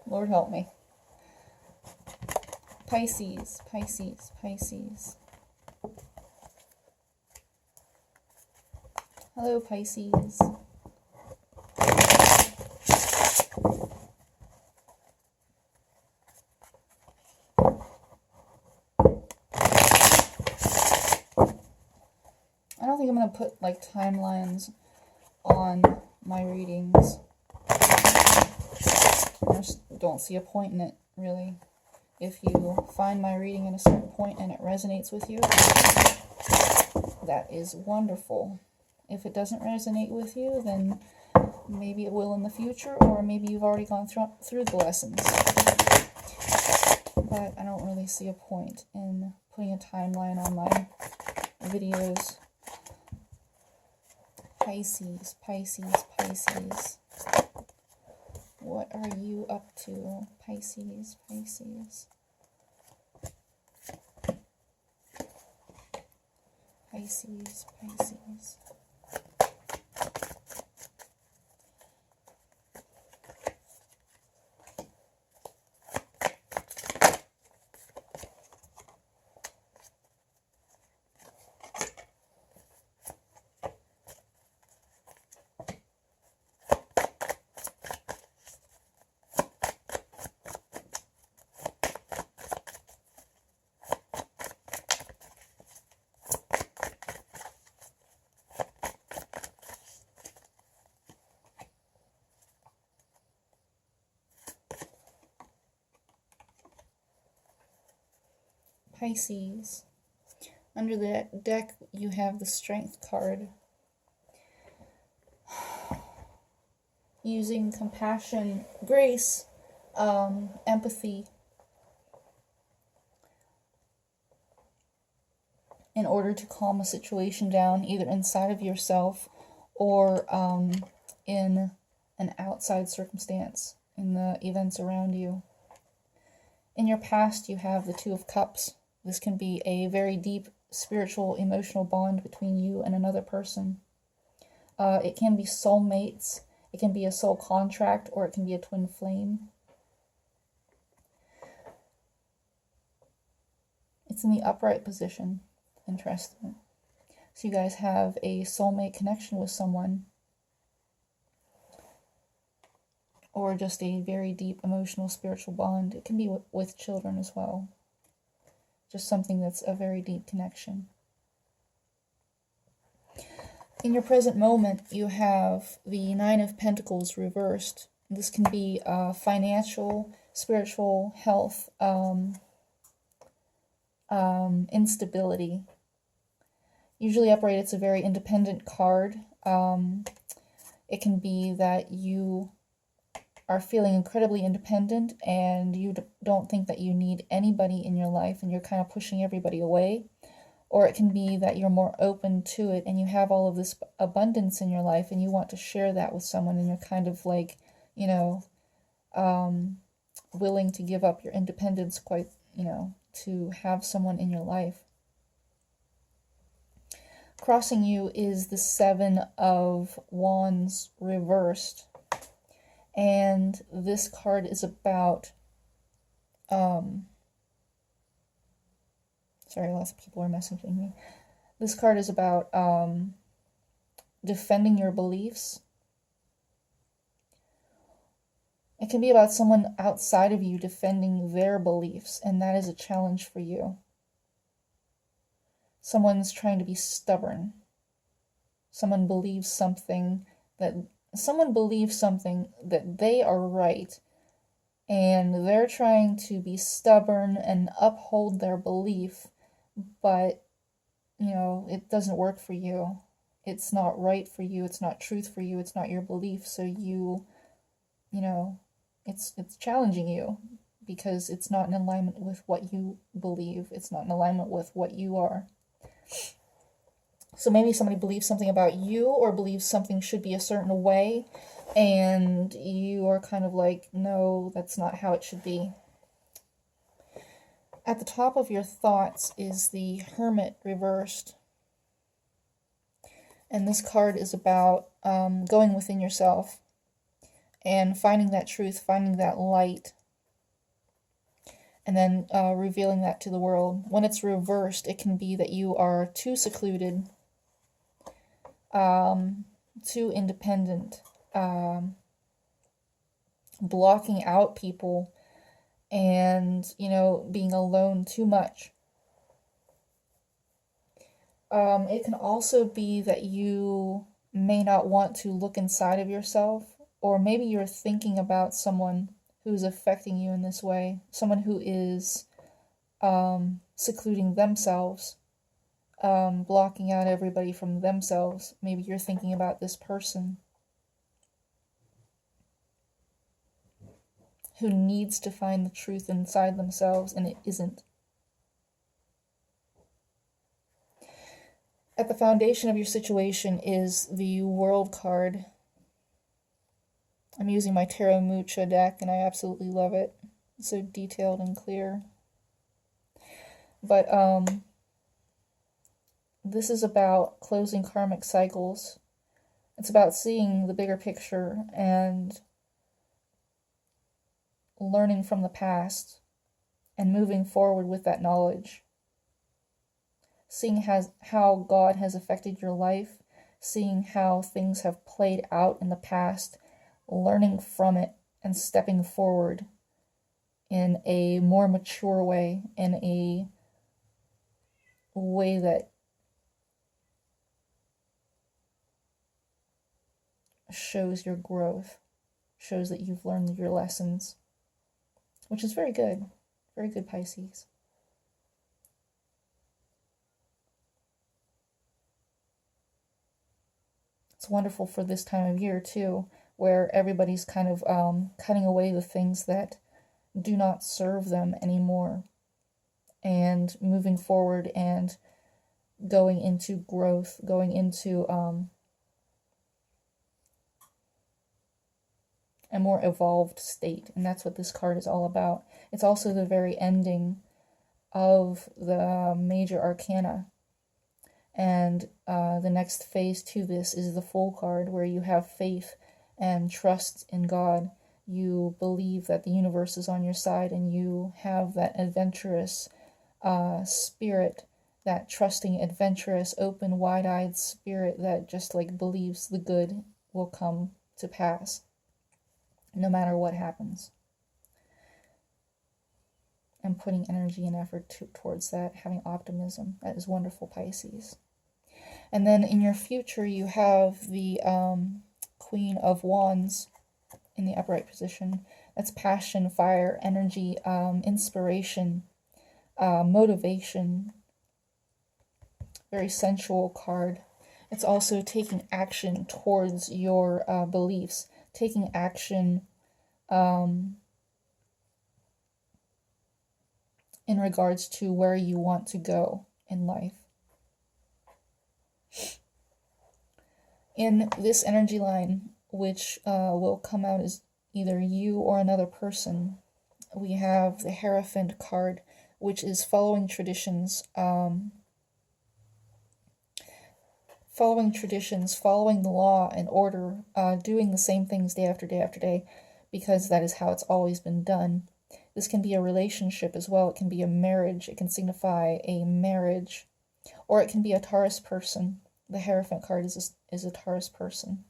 Lord help me. Pisces, Pisces, Pisces. Hello, Pisces. I don't think I'm going to put like timelines on my readings. I just don't see a point in it, really. If you find my reading at a certain point and it resonates with you, that is wonderful. If it doesn't resonate with you, then maybe it will in the future, or maybe you've already gone through the lessons. But I don't really see a point in putting a timeline on my videos. Pisces, Pisces, Pisces. What are you up to, Pisces, Pisces? Pisces, Pisces. Pisces. Under the deck, you have the Strength card. Using compassion, grace, empathy in order to calm a situation down, either inside of yourself or in an outside circumstance, in the events around you. In your past, you have the Two of Cups. This can be a very deep spiritual, emotional bond between you and another person. It can be soulmates, it can be a soul contract, or it can be a twin flame. It's in the upright position. Interesting. So you guys have a soulmate connection with someone, or just a very deep emotional, spiritual bond. It can be with children as well. Just something that's a very deep connection. In your present moment, you have the Nine of Pentacles reversed. This can be financial, spiritual, health, instability. Usually upright, it's a very independent card. It can be that you are feeling incredibly independent and you don't think that you need anybody in your life and you're kind of pushing everybody away. Or it can be that you're more open to it and you have all of this abundance in your life and you want to share that with someone and you're kind of like, you know, willing to give up your independence quite, you know, to have someone in your life. Crossing you is the Seven of Wands reversed. And this card is about, sorry, lots of people are messaging me. This card is about defending your beliefs. It can be about someone outside of you defending their beliefs, and that is a challenge for you. Someone's trying to be stubborn. Someone believes something that they are right, and they're trying to be stubborn and uphold their belief, but, you know, it doesn't work for you. It's not right for you. It's not truth for you. It's not your belief. So you know, it's challenging you because it's not in alignment with what you believe. It's not in alignment with what you are. So maybe somebody believes something about you or believes something should be a certain way, and you are kind of like, no, that's not how it should be. At the top of your thoughts is the Hermit reversed. And this card is about going within yourself, and finding that truth, finding that light, and then revealing that to the world. When it's reversed, it can be that you are too secluded, too independent, blocking out people, and, being alone too much. It can also be that you may not want to look inside of yourself, or maybe you're thinking about someone who's affecting you in this way, someone who is secluding themselves, blocking out everybody from themselves. Maybe you're thinking about this person who needs to find the truth inside themselves and it isn't. At the foundation of your situation is the World card. I'm using my Tarot Mucha deck and I absolutely love it. It's so detailed and clear. But this is about closing karmic cycles. It's about seeing the bigger picture and learning from the past and moving forward with that knowledge. Seeing how God has affected your life, seeing how things have played out in the past, learning from it and stepping forward in a more mature way, in a way that shows your growth, shows that you've learned your lessons, which is very good, Pisces. It's wonderful for this time of year too, where everybody's kind of cutting away the things that do not serve them anymore and moving forward and going into growth, going into a more evolved state. And that's what this card is all about. It's also the very ending of the major arcana. And the next phase to this is the Fool card, where you have faith and trust in God. You believe that the universe is on your side, and you have that adventurous spirit, that trusting, adventurous, open, wide-eyed spirit that just believes the good will come to pass, no matter what happens. And putting energy and effort towards that, having optimism. That is wonderful, Pisces. And then in your future, you have the Queen of Wands in the upright position. That's passion, fire, energy, inspiration, motivation. Very sensual card. It's also taking action towards your beliefs, taking action in regards to where you want to go in life. In this energy line, which will come out as either you or another person, we have the Hierophant card, which is following traditions, following the law and order, doing the same things day after day after day, because that is how it's always been done. This can be a relationship as well. It can be a marriage. It can signify a marriage. Or it can be a Taurus person. The Hierophant card is a Taurus person.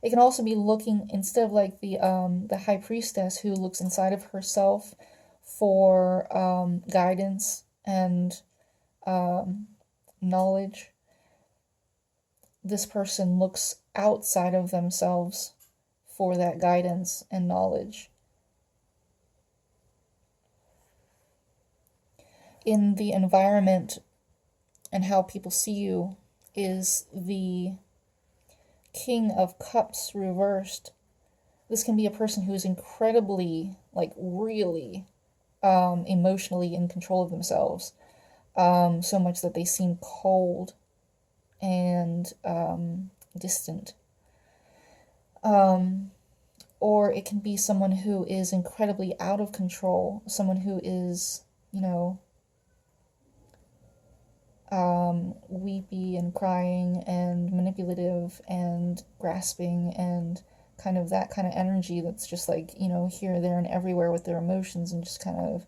It can also be looking, instead of like the High Priestess who looks inside of herself for guidance and knowledge, this person looks outside of themselves for that guidance and knowledge. In the environment and how people see you is the King of Cups reversed. This can be a person who is incredibly, really emotionally in control of themselves, so much that they seem cold and distant. Or it can be someone who is incredibly out of control, someone who is, weepy and crying and manipulative and grasping and kind of that kind of energy that's just like, here, there, and everywhere with their emotions and just kind of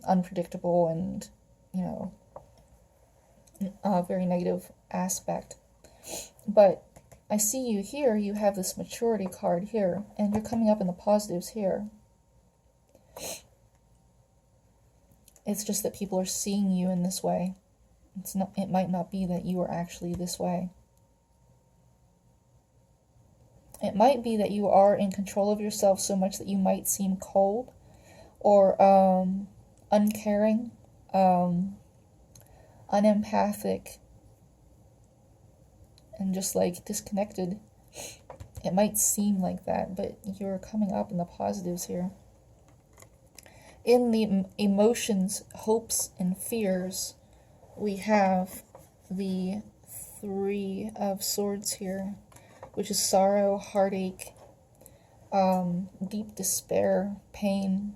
unpredictable and, a very negative aspect. But I see you here, you have this maturity card here, and you're coming up in the positives here. It's just that people are seeing you in this way. It might not be that you are actually this way. It might be that you are in control of yourself so much that you might seem cold or uncaring, unempathic, and just like disconnected. It might seem like that, but you're coming up in the positives here. In the emotions, hopes, and fears, we have the Three of Swords here, which is sorrow, heartache, deep despair, pain.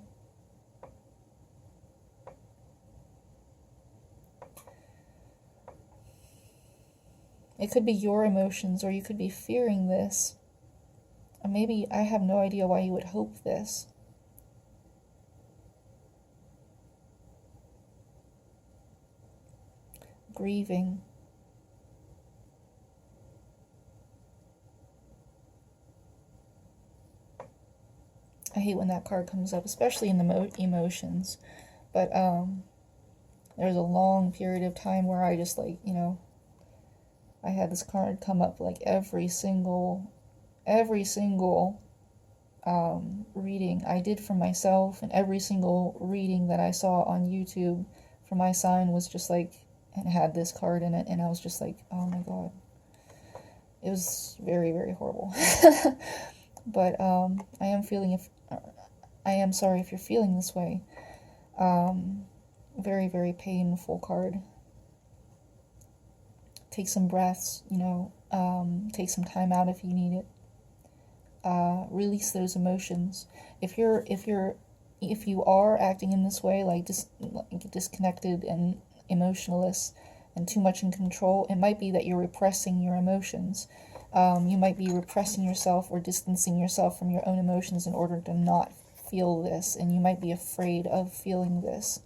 It could be your emotions, or you could be fearing this. Or maybe I have no idea why you would hope this. Grieving. I hate when that card comes up, especially in the emotions. But there's a long period of time where I just like, I had this card come up like every single reading I did for myself, and every single reading that I saw on YouTube for my sign was just like, and had this card in it, and I was just like, oh my god. It was very, very horrible. But I am sorry if you're feeling this way. Very, very painful card. Take some breaths, take some time out if you need it. Release those emotions. If you are acting in this way, like disconnected and emotionless and too much in control, it might be that you're repressing your emotions. You might be repressing yourself or distancing yourself from your own emotions in order to not feel this, and you might be afraid of feeling this.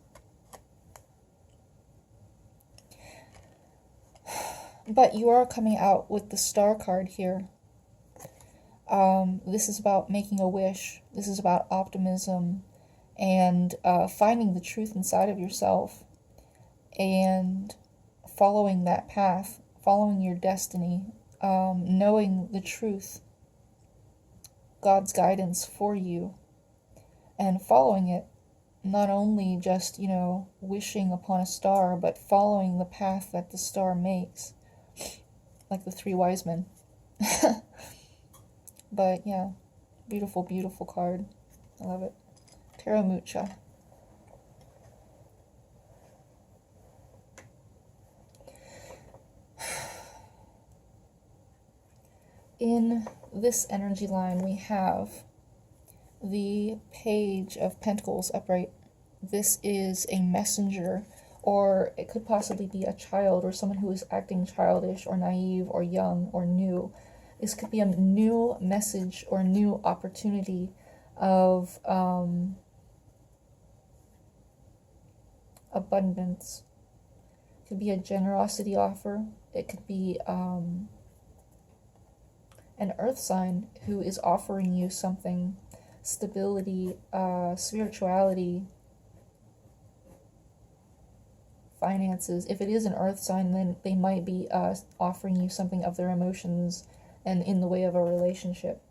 But you are coming out with the Star card here. This is about making a wish. This is about optimism and finding the truth inside of yourself and following that path, following your destiny, knowing the truth, God's guidance for you, and following it. Not only just, wishing upon a star, but following the path that the star makes. Like the three wise men. But yeah, beautiful, beautiful card. I love it. Terra Mucha. In this energy line, we have the Page of Pentacles upright. This is a messenger, or it could possibly be a child or someone who is acting childish or naive or young or new. This could be a new message or new opportunity of abundance. It could be a generosity offer. It could be an earth sign who is offering you something, stability, spirituality, finances. If it is an earth sign, then they might be offering you something of their emotions and in the way of a relationship.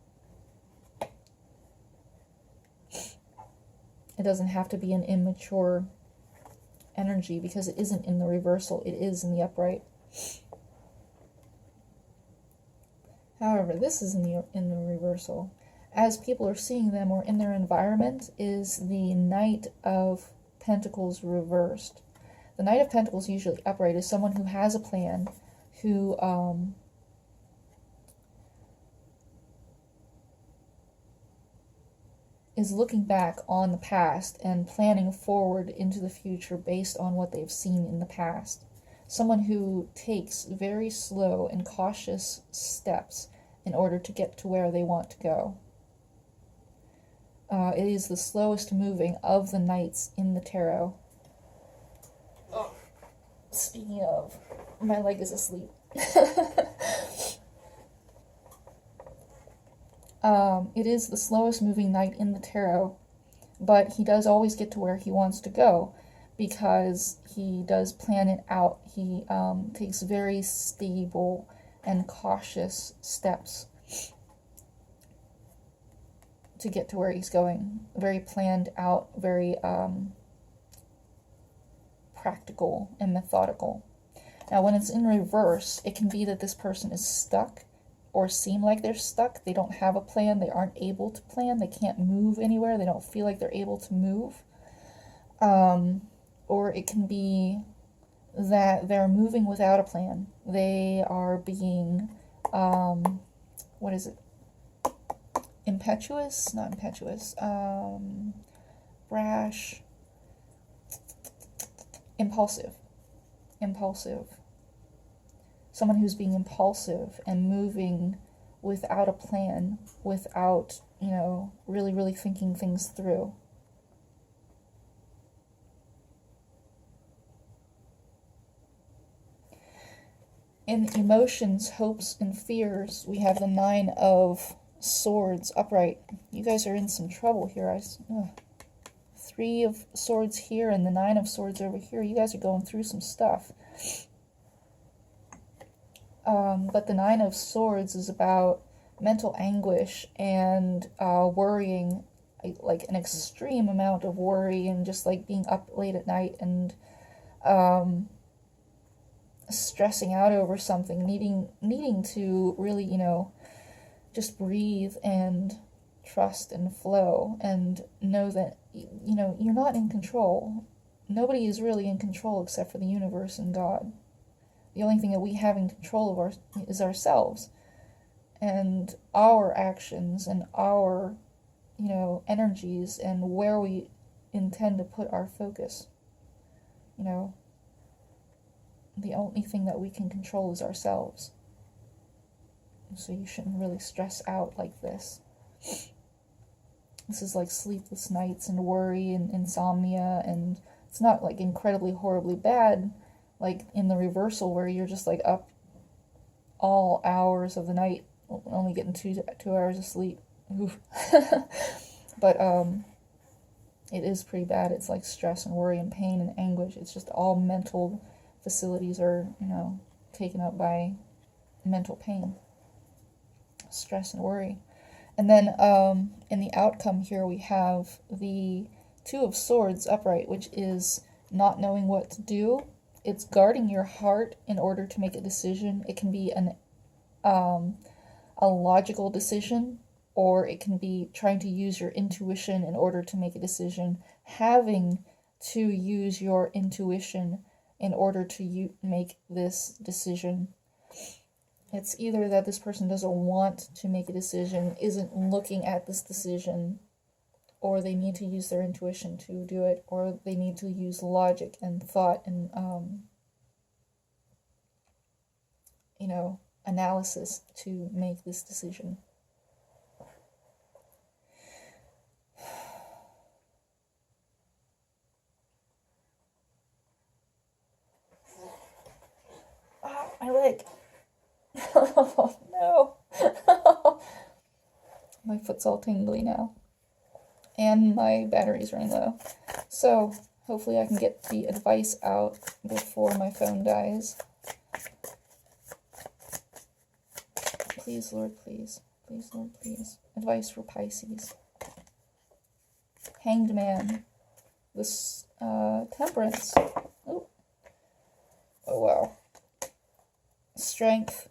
It doesn't have to be an immature energy because it isn't in the reversal, it is in the upright. However, this is in the reversal. As people are seeing them or in their environment, is the Knight of Pentacles reversed. The Knight of Pentacles, usually upright, is someone who has a plan, who is looking back on the past and planning forward into the future based on what they've seen in the past. someone who takes very slow and cautious steps in order to get to where they want to go. It is the slowest moving of the knights in the tarot. Oh, speaking of, my leg is asleep. It is the slowest moving knight in the tarot, but he does always get to where he wants to go because he does plan it out. He takes very stable and cautious steps to get to where he's going. Very planned out, very practical and methodical. Now, when it's in reverse, it can be that this person is stuck or seem like they're stuck. They don't have a plan. They aren't able to plan. They can't move anywhere. They don't feel like they're able to move. Or it can be that they're moving without a plan. They are being, what is it? Impetuous? Not impetuous. Brash. Impulsive. Someone who's being impulsive and moving without a plan, without, really, really thinking things through. In emotions, hopes, and fears, we have the 9 of Swords upright. You guys are in some trouble here. 3 of Swords here and the 9 of Swords over here. You guys are going through some stuff. But the 9 of Swords is about mental anguish and worrying, like an extreme amount of worry and just like being up late at night and stressing out over something, needing to really, just breathe and trust and flow and know that, you're not in control. Nobody is really in control except for the universe and God. The only thing that we have in control of is ourselves and our actions and our, energies and where we intend to put our focus. The only thing that we can control is ourselves. So you shouldn't really stress out like this. This is like sleepless nights and worry and insomnia, and it's not like incredibly horribly bad like in the reversal where you're just like up all hours of the night only getting 2 hours of sleep. But it is pretty bad. It's like stress and worry and pain and anguish. It's just all mental facilities are taken up by mental pain, stress and worry. And then in the outcome here we have the 2 of Swords upright, which is not knowing what to do. It's guarding your heart in order to make a decision. It can be a logical decision, or it can be trying to use your intuition in order to make a decision, having to use your intuition in order to make this decision. It's either that this person doesn't want to make a decision, isn't looking at this decision, or they need to use their intuition to do it, or they need to use logic and thought and, analysis to make this decision. Oh, my leg. Oh, no. My foot's all tingly now. And my battery's running low. So, hopefully I can get the advice out before my phone dies. Please, Lord, please. Please, Lord, please. Advice for Pisces. Hanged Man. This, Temperance. Oh, wow. Strength.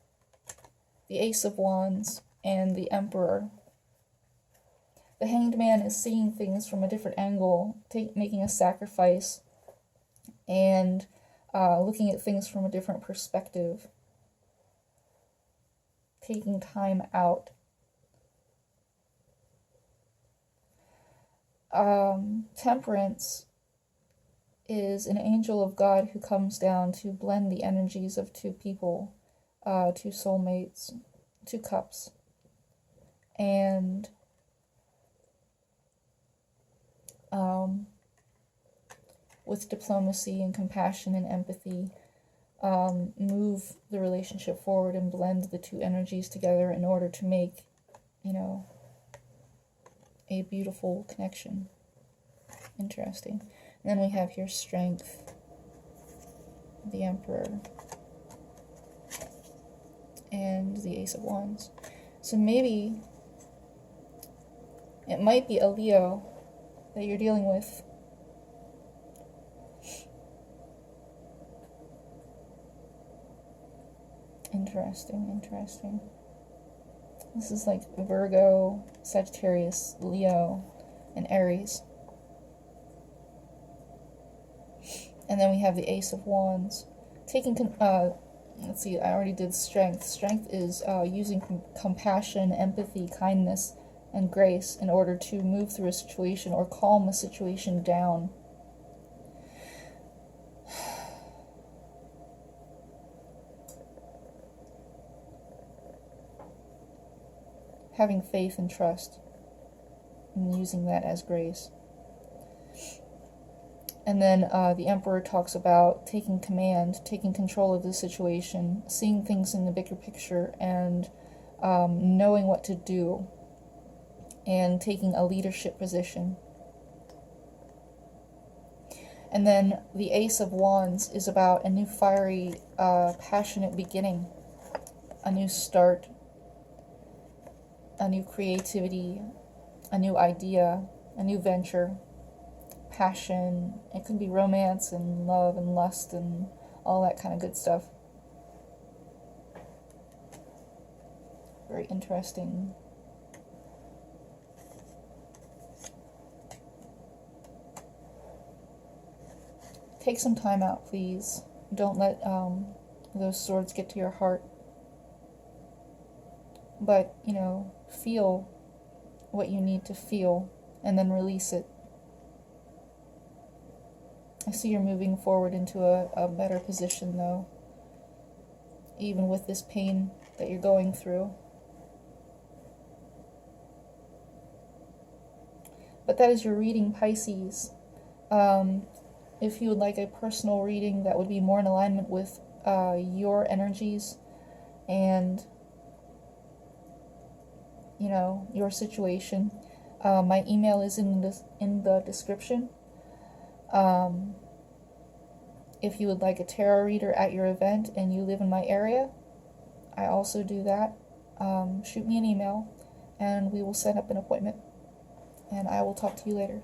The Ace of Wands. And the Emperor. The Hanged Man is seeing things from a different angle, making a sacrifice, and looking at things from a different perspective. Taking time out. Temperance is an angel of God who comes down to blend the energies of two people, two soulmates, two cups. And with diplomacy and compassion and empathy, move the relationship forward and blend the two energies together in order to make, a beautiful connection. Interesting. And then we have here strength, the Emperor, and the Ace of Wands. So maybe it might be a Leo that you're dealing with. Interesting. This is like Virgo, Sagittarius, Leo, and Aries. And then we have the Ace of Wands. Let's see, I already did strength. Strength is using compassion, empathy, kindness, and grace in order to move through a situation or calm a situation down. Having faith and trust, and using that as grace. And then the Emperor talks about taking command, taking control of the situation, seeing things in the bigger picture, and knowing what to do, and taking a leadership position. And then the Ace of Wands is about a new fiery, passionate beginning, a new start, a new creativity, a new idea, a new venture, passion. It could be romance and love and lust and all that kind of good stuff. Very interesting. Take some time out, please. Don't let those swords get to your heart. But, feel what you need to feel and then release it. I see you're moving forward into a better position, though, even with this pain that you're going through. But that is your reading, Pisces. If you would like a personal reading that would be more in alignment with your energies and your situation, my email is in the description. If you would like a tarot reader at your event and you live in my area, I also do that. Shoot me an email and we will set up an appointment, and I will talk to you later.